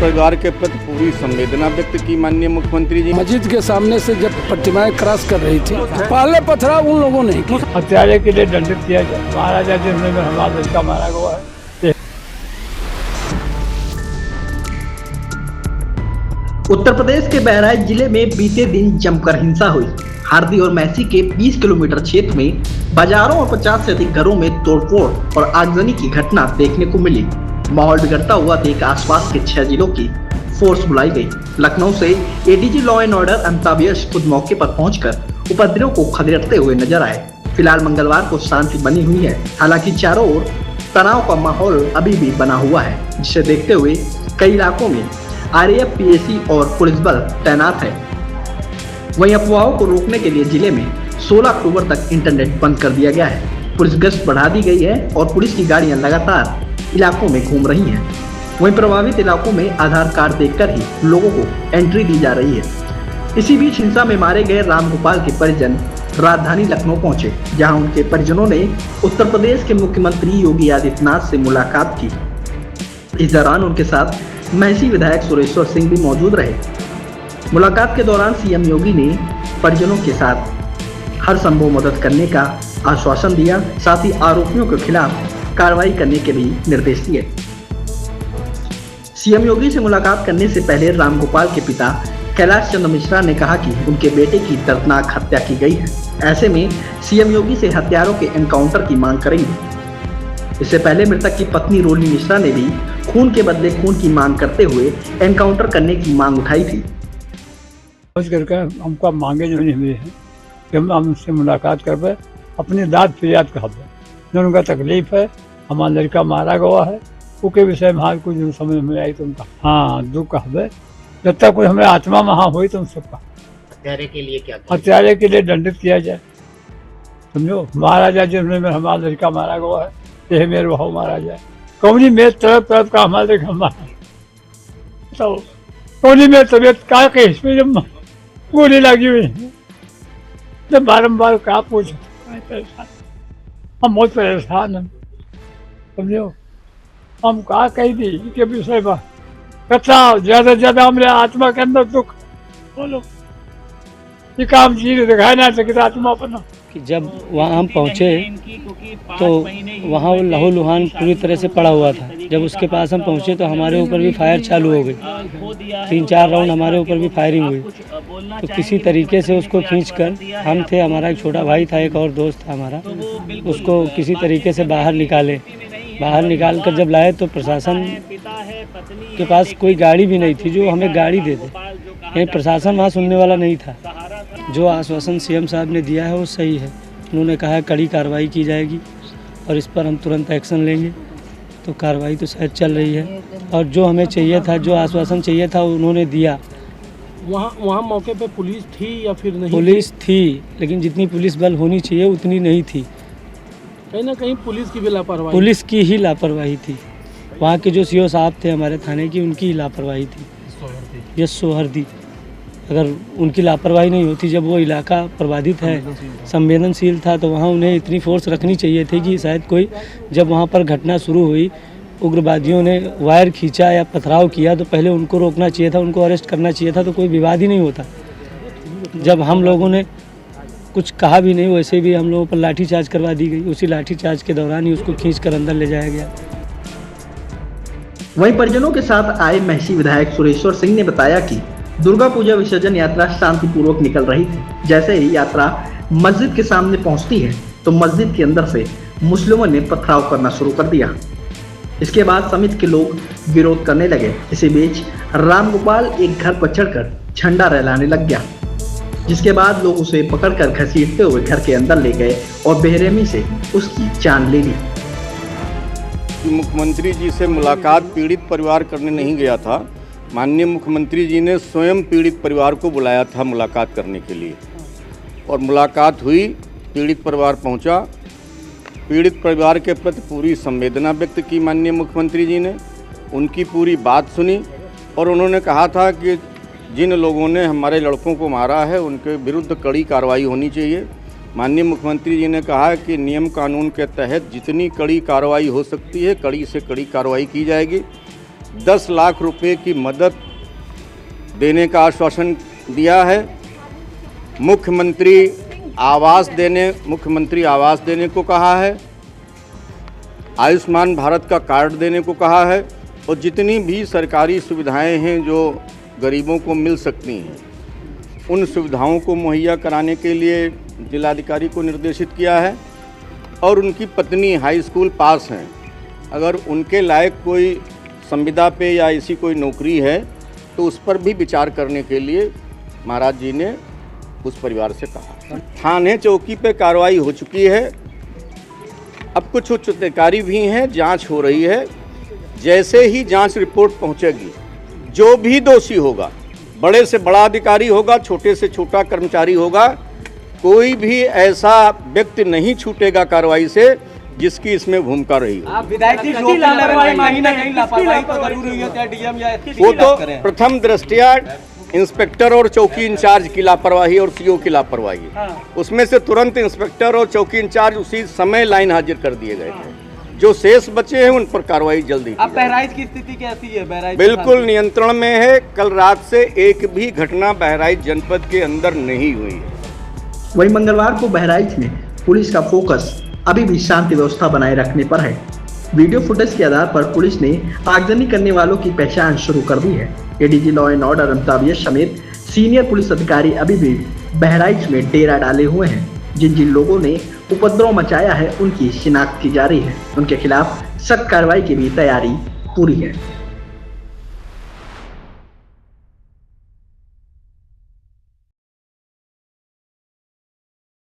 परिवार के प्रति पूरी संवेदना व्यक्त की माननीय मुख्यमंत्री जी। मस्जिद के सामने से जब प्रतिमाएं क्रॉस कर रही थी, पहले पथराव उन लोगों ने किया। हत्यारे के लिए दंडित किया जाए। महाराजा जिसमें हमारा लड़का मारा गया है। उत्तर प्रदेश के बहराइच जिले में बीते दिन जमकर हिंसा हुई। हार्दी और मैसी के 20 किलोमीटर क्षेत्र में बाजारों और 50 से अधिक घरों में तोड़फोड़ और आगजनी की घटना देखने को मिली। माहौल बिगड़ता हुआ देख आसपास के 6 जिलों की फोर्स बुलाई गई। लखनऊ से ADG law and order Amitabh Yash खुद मौके पर पहुंचकर उपद्रवियों को खदेड़ते हुए नजर आए। फिलहाल मंगलवार को शांति बनी हुई है, हालांकि चारों ओर तनाव का माहौल अभी भी बना हुआ है, जिसे देखते हुए कई इलाकों में आरएएफ, पीएसी और पुलिस बल तैनात है। वहीं अफवाहों को रोकने के लिए जिले में 16 अक्टूबर तक इंटरनेट बंद कर दिया गया है। पुलिस गश्त बढ़ा दी गई है और पुलिस की गाड़ियां लगातार इलाकों में घूम रही हैं। वहीं प्रभावित इलाकों में आधार कार्ड देखकर ही लोगों को एंट्री दी जा रही है। इसी बीच हिंसा में मारे गए रामगोपाल के परिजन राजधानी लखनऊ पहुंचे, जहां उनके परिजनों ने उत्तर प्रदेश के मुख्यमंत्री योगी आदित्यनाथ से मुलाकात की। इस दौरान उनके साथ महसी विधायक सुरेश्वर सिंह भी मौजूद रहे। मुलाकात के दौरान सीएम योगी ने परिजनों के साथ हर संभव मदद करने का आश्वासन दिया, साथ ही आरोपियों के खिलाफ कार्रवाई करने के भी निर्देश दिए। सीएम योगी से मुलाकात करने से पहले रामगोपाल के पिता कैलाश चंद्र मिश्रा ने कहा कि उनके बेटे की दर्दनाक हत्या की गई है। ऐसे में सीएम योगी से हत्यारों के एनकाउंटर की मांग करेंगे। इससे पहले मृतक की पत्नी रोली मिश्रा ने भी खून के बदले खून की मांग करते हुए एनकाउंटर करने की मांग उठाई थी। करके हमको मांगे जो नहीं हुए हैं कि हम उनसे मुलाकात कर पाए, अपनी दाद फरियाद कहा जो उनका तकलीफ है, हमारा लड़का मारा गया है, उसके विषय में हाल कुछ समझ में आई तो उनका हाँ दुख कहा। जब तक कोई हमारे आत्मा वहाँ हुई तो उनसे कहा हत्यारे के लिए क्या, हत्यारे के लिए दंडित किया जाए। समझो, महाराजा जिसमें हमारा लड़का मारा गया है, यह मेरे बहू मारा जाए। कौनी में तरफ तरफ का हमारा लड़का मारा तो कौनी में तबियत का इसमें जब गोली लगी हुई है, जब बारम्बार क्या पूछो, हम बहुत परेशान हैं। समझो, हम कहा कही दी के विषय में कथा ज्यादा से ज्यादा हमारे आत्मा के अंदर दुख बोलो, ये काम चीज दिखाई ना सके आत्मा अपना। जब वहाँ हम पहुँचे तो वहाँ वो लहूलुहान पूरी तरह से पड़ा हुआ था। जब उसके पास हम पहुँचे तो हमारे ऊपर भी फायर चालू हो गई, 3-4 राउंड हमारे ऊपर भी फायरिंग हुई। तो किसी तरीके से उसको खींचकर, हम थे, हमारा एक छोटा भाई था, एक और दोस्त था हमारा, उसको किसी तरीके से बाहर निकाले। बाहर निकाल कर जब लाए तो प्रशासन के पास कोई गाड़ी भी नहीं थी जो हमें गाड़ी दे दे। कहीं प्रशासन वहाँ सुनने वाला नहीं था। जो आश्वासन सीएम साहब ने दिया है वो सही है। उन्होंने कहा है कड़ी कार्रवाई की जाएगी और इस पर हम तुरंत एक्शन लेंगे। तो कार्रवाई तो शायद चल रही है और जो हमें चाहिए था, जो आश्वासन चाहिए था, उन्होंने दिया। वहाँ मौके पे पुलिस थी या फिर नहीं? पुलिस थी, लेकिन जितनी पुलिस बल होनी चाहिए उतनी नहीं थी। कहीं ना कहीं पुलिस की भी लापरवाही, पुलिस की ही लापरवाही थी। वहाँ के जो सीओ साहब थे हमारे थाने की, उनकी ही लापरवाही थी। यस सोहर्दी, अगर उनकी लापरवाही नहीं होती, जब वो इलाका प्रबाधित है, संवेदनशील था, तो वहाँ उन्हें इतनी फोर्स रखनी चाहिए थी कि शायद कोई, जब वहाँ पर घटना शुरू हुई, उग्रवादियों ने वायर खींचा या पथराव किया, तो पहले उनको रोकना चाहिए था, उनको अरेस्ट करना चाहिए था, तो कोई विवाद ही नहीं होता। जब हम लोगों ने कुछ कहा भी नहीं, वैसे भी हम लोगों पर लाठीचार्ज करवा दी गई। उसी लाठीचार्ज के दौरान ही उसको खींचकर अंदर ले जाया गया। वहीं परिजनों के साथ आए महसी विधायक सुरेश्वर सिंह ने बताया कि दुर्गा पूजा विसर्जन यात्रा शांतिपूर्वक निकल रही थी। जैसे ही यात्रा मस्जिद के सामने पहुंचती है तो मस्जिद के अंदर से मुस्लिमों ने पथराव करना शुरू कर दिया। इसके बाद समिति के लोग विरोध करने लगे। इसी बीच रामगोपाल एक घर पर चढ़कर झंडा लहराने लग गया, जिसके बाद लोग उसे पकड़कर घसीटते हुए घर के अंदर ले गए और बेरहमी से उसकी जान ले ली। मुख्यमंत्री जी से मुलाकात पीड़ित परिवार करने नहीं गया था। माननीय मुख्यमंत्री जी ने स्वयं पीड़ित परिवार को बुलाया था मुलाकात करने के लिए, और मुलाकात हुई। पीड़ित परिवार पहुंचा। पीड़ित परिवार के प्रति पूरी संवेदना व्यक्त की माननीय मुख्यमंत्री जी ने, उनकी पूरी बात सुनी और उन्होंने कहा था कि जिन लोगों ने हमारे लड़कों को मारा है उनके विरुद्ध कड़ी कार्रवाई होनी चाहिए। माननीय मुख्यमंत्री जी ने कहा कि नियम कानून के तहत जितनी कड़ी कार्रवाई हो सकती है, कड़ी से कड़ी कार्रवाई की जाएगी। 10 लाख रुपए की मदद देने का आश्वासन दिया है। मुख्यमंत्री आवास देने को कहा है। आयुष्मान भारत का कार्ड देने को कहा है और जितनी भी सरकारी सुविधाएं हैं जो गरीबों को मिल सकती हैं उन सुविधाओं को मुहैया कराने के लिए जिलाधिकारी को निर्देशित किया है। और उनकी पत्नी हाई स्कूल पास हैं, अगर उनके लायक कोई संविदा पे या ऐसी कोई नौकरी है तो उस पर भी विचार करने के लिए महाराज जी ने उस परिवार से कहा। थाने चौकी पे कार्रवाई हो चुकी है, अब कुछ उच्च अधिकारी भी हैं, जांच हो रही है। जैसे ही जांच रिपोर्ट पहुंचेगी, जो भी दोषी होगा, बड़े से बड़ा अधिकारी होगा, छोटे से छोटा कर्मचारी होगा, कोई भी ऐसा व्यक्ति नहीं छूटेगा कार्रवाई से जिसकी इसमें भूमिका रही हो। वो तो प्रथम दृष्टया इंस्पेक्टर और चौकी इंचार्ज की लापरवाही और सीओ की लापरवाही, उसमें से तुरंत इंस्पेक्टर और चौकी इंचार्ज उसी समय लाइन हाजिर कर दिए गए थे। जो शेष बचे हैं उन पर कार्रवाई जल्दी की। अब बहराइच की स्थिति कैसी है? बहराइच बिल्कुल नियंत्रण में है। कल रात से एक भी घटना बहराइच जनपद के अंदर नहीं हुई है। वहीं मंगलवार को बहराइच में पुलिस का फोकस अभी भी शांति व्यवस्था बनाए रखने पर है। वीडियो फुटेज के आधार पर पुलिस ने आगजनी करने वालों की पहचान शुरू कर दी है। ADG law and order Amitabh Yash समेत सीनियर पुलिस अधिकारी अभी भी बहराइच में डेरा डाले हुए हैं। जिन जिन लोगों ने उपद्रव मचाया है उनकी शिनाख्त की जा रही है। उनके खिलाफ सख्त कार्रवाई की भी तैयारी पूरी है।